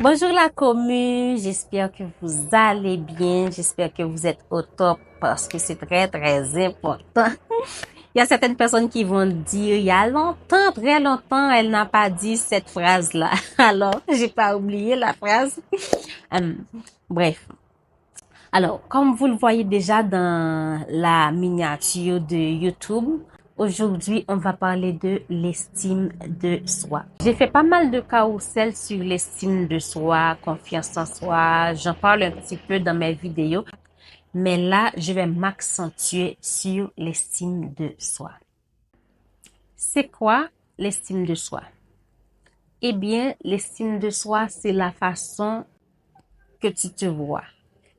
Bonjour la commune, j'espère que vous allez bien, j'espère que vous êtes au top parce que c'est très important. Il y a certaines personnes qui vont dire, il y a longtemps, très longtemps, elle n'a pas dit cette phrase-là. Alors, j'ai pas oublié la phrase. Hum, bref. Alors, comme vous le voyez déjà dans la miniature de YouTube, aujourd'hui, on va parler de l'estime de soi. J'ai fait pas mal de carousels sur l'estime de soi, confiance en soi. J'en parle un petit peu dans mes vidéos, mais là, je vais m'accentuer sur l'estime de soi. C'est quoi l'estime de soi? Eh bien, l'estime de soi, c'est la façon que tu te vois.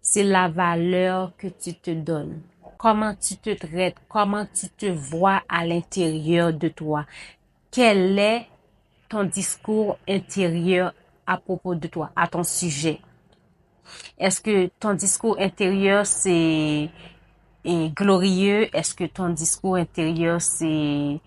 C'est la valeur que tu te donnes. Comment tu te traites, comment tu te vois à l'intérieur de toi. Quel est ton discours intérieur à propos de toi, à ton sujet? Est-ce que ton discours intérieur est glorieux? Est-ce que ton discours intérieur c'est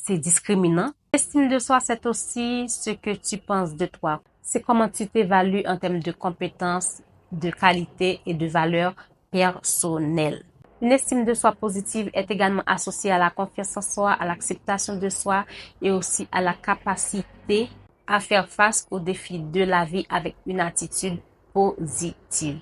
discriminant? L'estime de soi, c'est aussi ce que tu penses de toi. C'est comment tu t'évalues en termes de compétences, de qualité et de valeur personnelle. Une estime de soi positive est également associée à la confiance en soi, à l'acceptation de soi et aussi à la capacité à faire face aux défis de la vie avec une attitude positive.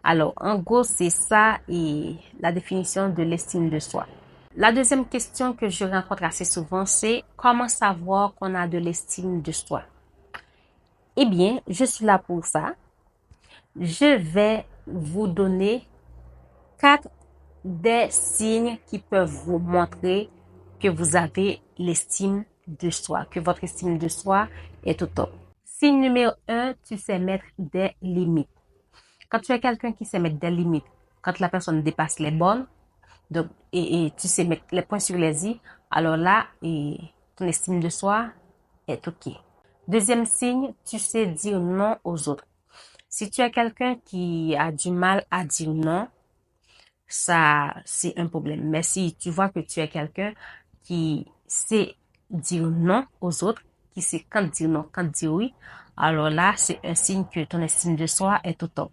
Alors, en gros, c'est ça et la définition de l'estime de soi. La deuxième question que je rencontre assez souvent, c'est comment savoir qu'on a de l'estime de soi? Eh bien, je suis là pour ça. Je vais vous donner 4 des signes qui peuvent vous montrer que vous avez l'estime de soi, que votre estime de soi est au top. Signe numéro 1, tu sais mettre des limites. Quand tu es quelqu'un qui sait mettre des limites, quand la personne dépasse les bornes, donc, et tu sais mettre les points sur les i, alors là, ton estime de soi est OK. Deuxième signe, tu sais dire non aux autres. Si tu es quelqu'un qui a du mal à dire non, ça, c'est un problème. Mais si tu vois que tu es quelqu'un qui sait dire non aux autres, qui sait quand dire non, quand dire oui, alors là, c'est un signe que ton estime de soi est au top.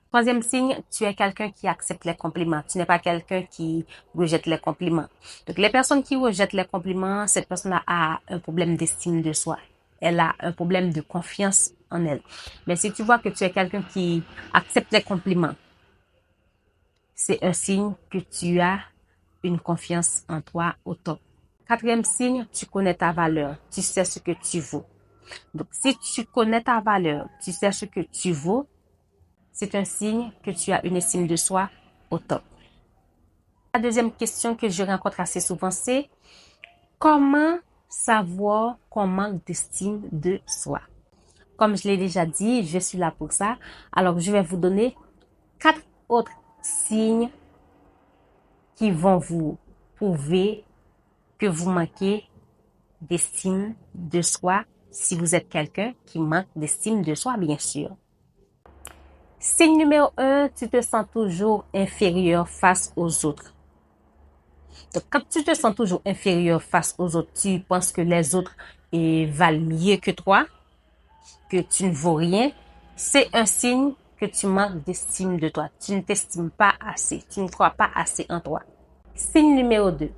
Troisième signe, tu es quelqu'un qui accepte les compliments. Tu n'es pas quelqu'un qui rejette les compliments. Donc, les personnes qui rejettent les compliments, cette personne a un problème d'estime de soi. Elle a un problème de confiance en elle. Mais si tu vois que tu es quelqu'un qui accepte les compliments, c'est un signe que tu as une confiance en toi au top. Quatrième signe, tu connais ta valeur. Tu sais ce que tu vaux. Donc, si tu connais ta valeur, tu sais ce que tu vaux, c'est un signe que tu as une estime de soi au top. La deuxième question que je rencontre assez souvent, c'est comment savoir qu'on manque d'estime de soi? Comme je l'ai déjà dit, je suis là pour ça. Alors, je vais vous donner 4 autres signes qui vont vous prouver que vous manquez d'estime de soi si vous êtes quelqu'un qui manque d'estime de soi, bien sûr. Signe numéro 1, tu te sens toujours inférieur face aux autres. Donc, quand tu te sens toujours inférieur face aux autres, tu penses que les autres valent mieux que toi, que tu ne vaux rien, c'est un signe que tu manques d'estime de toi. Tu ne t'estimes pas assez. Tu ne crois pas assez en toi. Signe numéro 2.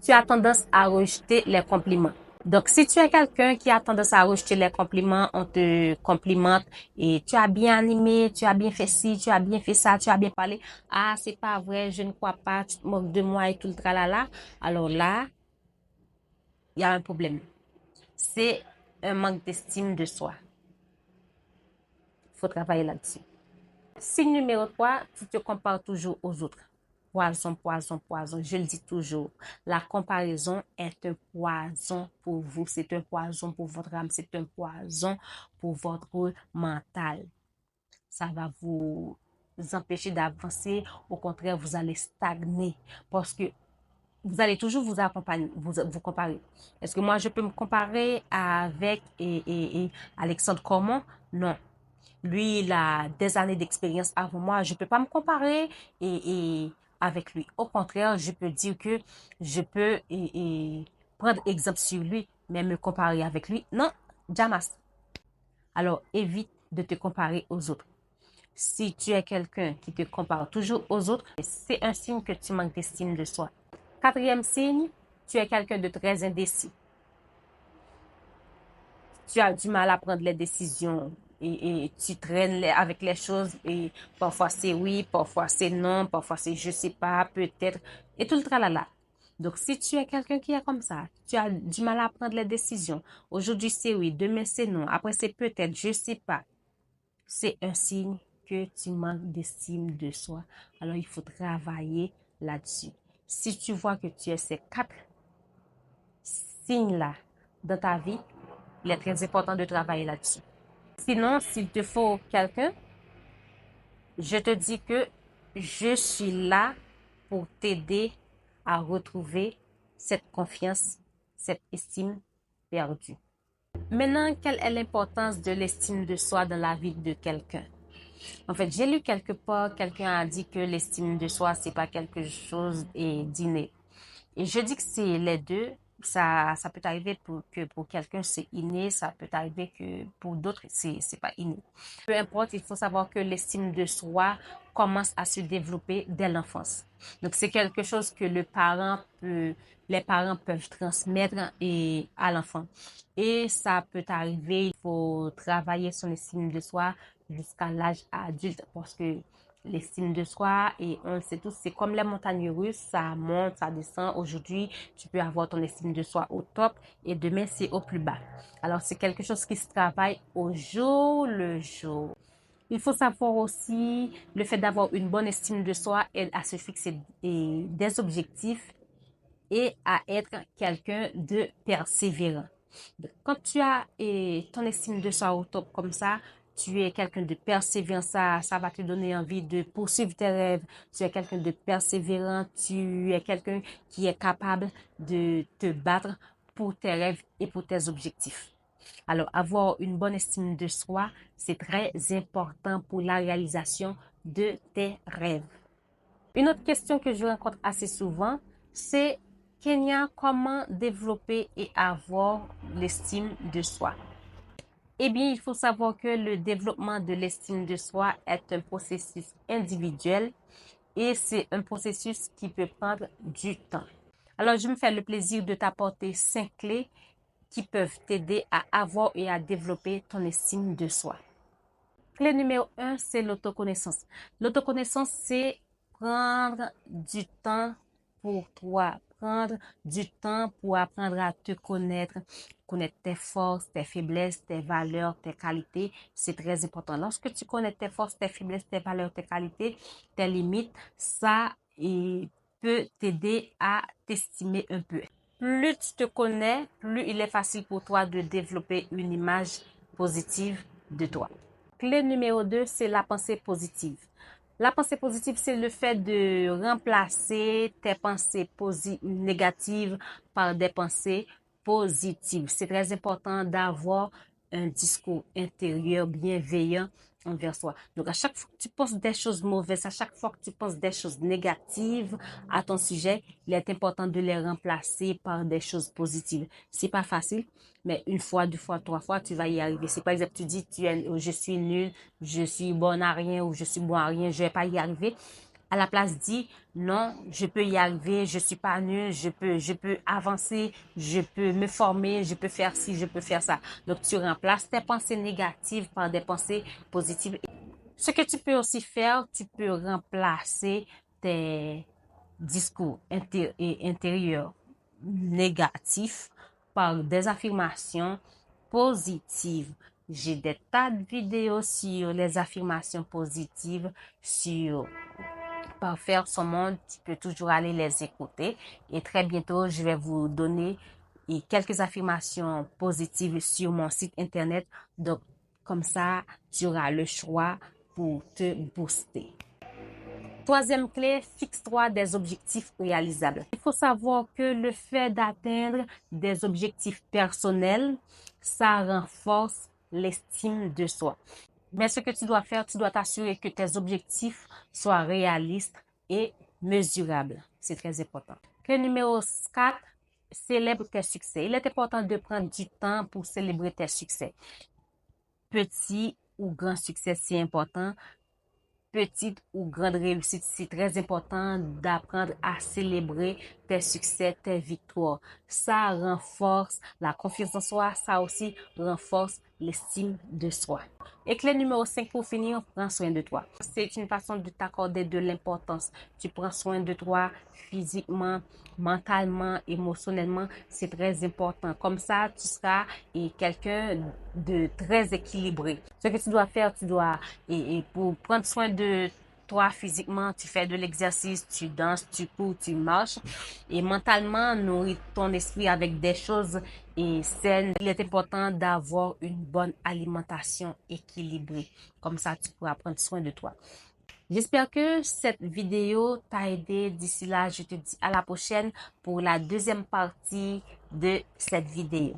Tu as tendance à rejeter les compliments. Donc, si tu es quelqu'un qui a tendance à rejeter les compliments, on te complimente et tu as bien animé, tu as bien fait ci, tu as bien fait ça, tu as bien parlé. Ah, c'est pas vrai, je ne crois pas, tu te moques de moi et tout le tralala. Alors là, il y a un problème. C'est un manque d'estime de soi. Il faut travailler là-dessus. Signe numéro 3, tu te compares toujours aux autres. Poison, poison, poison. Je le dis toujours. La comparaison est un poison pour vous. C'est un poison pour votre âme. C'est un poison pour votre mental. Ça va vous empêcher d'avancer. Au contraire, vous allez stagner parce que vous allez toujours vous accompagner, vous comparer. Est-ce que moi, je peux me comparer avec Alexandre Cormon? Non. Lui, il a des années d'expérience avant moi. Je ne peux pas me comparer avec lui. Au contraire, je peux dire que je peux prendre exemple sur lui, mais me comparer avec lui, non, jamais. Alors, évite de te comparer aux autres. Si tu es quelqu'un qui te compare toujours aux autres, c'est un signe que tu manques d'estime de soi. Quatrième signe, tu es quelqu'un de très indécis. Tu as du mal à prendre les décisions et tu traînes avec les choses et parfois c'est oui, parfois c'est non, parfois c'est je sais pas, peut-être et tout le tralala. Donc si tu es quelqu'un qui est comme ça, tu as du mal à prendre les décisions. Aujourd'hui c'est oui, demain c'est non, après c'est peut-être, je sais pas. C'est un signe que tu manques d'estime de soi. Alors il faut travailler là-dessus. Si tu vois que tu as ces quatre signes-là dans ta vie, il est très important de travailler là-dessus. Sinon, s'il te faut quelqu'un, je te dis que je suis là pour t'aider à retrouver cette confiance, cette estime perdue. Maintenant, quelle est l'importance de l'estime de soi dans la vie de quelqu'un? En fait, j'ai lu quelque part, quelqu'un a dit que l'estime de soi, c'est pas quelque chose d'inné. Et je dis que c'est les deux. Ça peut arriver que pour quelqu'un c'est inné, ça peut arriver que pour d'autres c'est pas inné. Peu importe, il faut savoir que l'estime de soi commence à se développer dès l'enfance. Donc c'est quelque chose que les parents peuvent transmettre à l'enfant. Et ça peut arriver, il faut travailler son estime de soi jusqu'à l'âge adulte parce que l'estime de soi et on le sait tous, c'est comme les montagnes russes, ça monte, ça descend. Aujourd'hui, tu peux avoir ton estime de soi au top et demain, c'est au plus bas. Alors, c'est quelque chose qui se travaille au jour le jour. Il faut savoir aussi le fait d'avoir une bonne estime de soi aide à se fixer des objectifs et à être quelqu'un de persévérant. Quand tu as ton estime de soi au top comme ça, tu es quelqu'un de persévérant, ça va te donner envie de poursuivre tes rêves. Tu es quelqu'un de persévérant, tu es quelqu'un qui est capable de te battre pour tes rêves et pour tes objectifs. Alors, avoir une bonne estime de soi, c'est très important pour la réalisation de tes rêves. Une autre question que je rencontre assez souvent, c'est Kenya, comment développer et avoir l'estime de soi? Eh bien, il faut savoir que le développement de l'estime de soi est un processus individuel et c'est un processus qui peut prendre du temps. Alors, je me fais le plaisir de t'apporter 5 clés qui peuvent t'aider à avoir et à développer ton estime de soi. Clé numéro 1, c'est l'autoconnaissance. L'autoconnaissance, c'est prendre du temps pour toi, prendre du temps pour apprendre à te connaître, connaître tes forces, tes faiblesses, tes valeurs, tes qualités. C'est très important. Lorsque tu connais tes forces, tes faiblesses, tes valeurs, tes qualités, tes limites, ça peut t'aider à t'estimer un peu. Plus tu te connais, plus il est facile pour toi de développer une image positive de toi. Clé numéro 2, c'est la pensée positive. La pensée positive, c'est le fait de remplacer tes pensées négatives par des pensées positives. C'est très important d'avoir un discours intérieur bienveillant envers soi. Donc, à chaque fois que tu penses des choses mauvaises, à chaque fois que tu penses des choses négatives à ton sujet, il est important de les remplacer par des choses positives. C'est pas facile, mais une fois, deux fois, trois fois, tu vas y arriver. C'est par exemple, tu dis, je suis nul, je suis bonne à rien ou je suis bon à rien, je vais pas y arriver. À la place, dis, non, je peux y arriver, je suis pas nul, je peux avancer, je peux me former, je peux faire ci, je peux faire ça. Donc, tu remplaces tes pensées négatives par des pensées positives. Ce que tu peux aussi faire, tu peux remplacer tes discours intérieurs négatifs par des affirmations positives. J'ai des tas de vidéos sur les affirmations positives sur Parfaire son monde. Tu peux toujours aller les écouter. Et très bientôt, je vais vous donner quelques affirmations positives sur mon site internet. Donc, comme ça, tu auras le choix pour te booster. Troisième clé, fixe-toi des objectifs réalisables. Il faut savoir que le fait d'atteindre des objectifs personnels, ça renforce l'estime de soi. Mais ce que tu dois faire, tu dois t'assurer que tes objectifs soient réalistes et mesurables. C'est très important. Clé numéro 4, célèbre tes succès. Il est important de prendre du temps pour célébrer tes succès. Petit ou grand succès, c'est important. Petite ou grande réussite, c'est très important d'apprendre à célébrer tes succès, tes victoires. Ça renforce la confiance en soi, ça aussi renforce l'estime de soi. Et clé numéro 5 pour finir, prends soin de toi. C'est une façon de t'accorder de l'importance. Tu prends soin de toi physiquement, mentalement, émotionnellement, c'est très important. Comme ça, tu seras quelqu'un de très équilibré. Ce que tu dois faire, et pour prendre soin de toi physiquement, tu fais de l'exercice, tu danses, tu cours, tu marches. Et mentalement, nourris ton esprit avec des choses saines. Il est important d'avoir une bonne alimentation équilibrée. Comme ça, tu pourras prendre soin de toi. J'espère que cette vidéo t'a aidé. D'ici là, je te dis à la prochaine pour la deuxième partie de cette vidéo.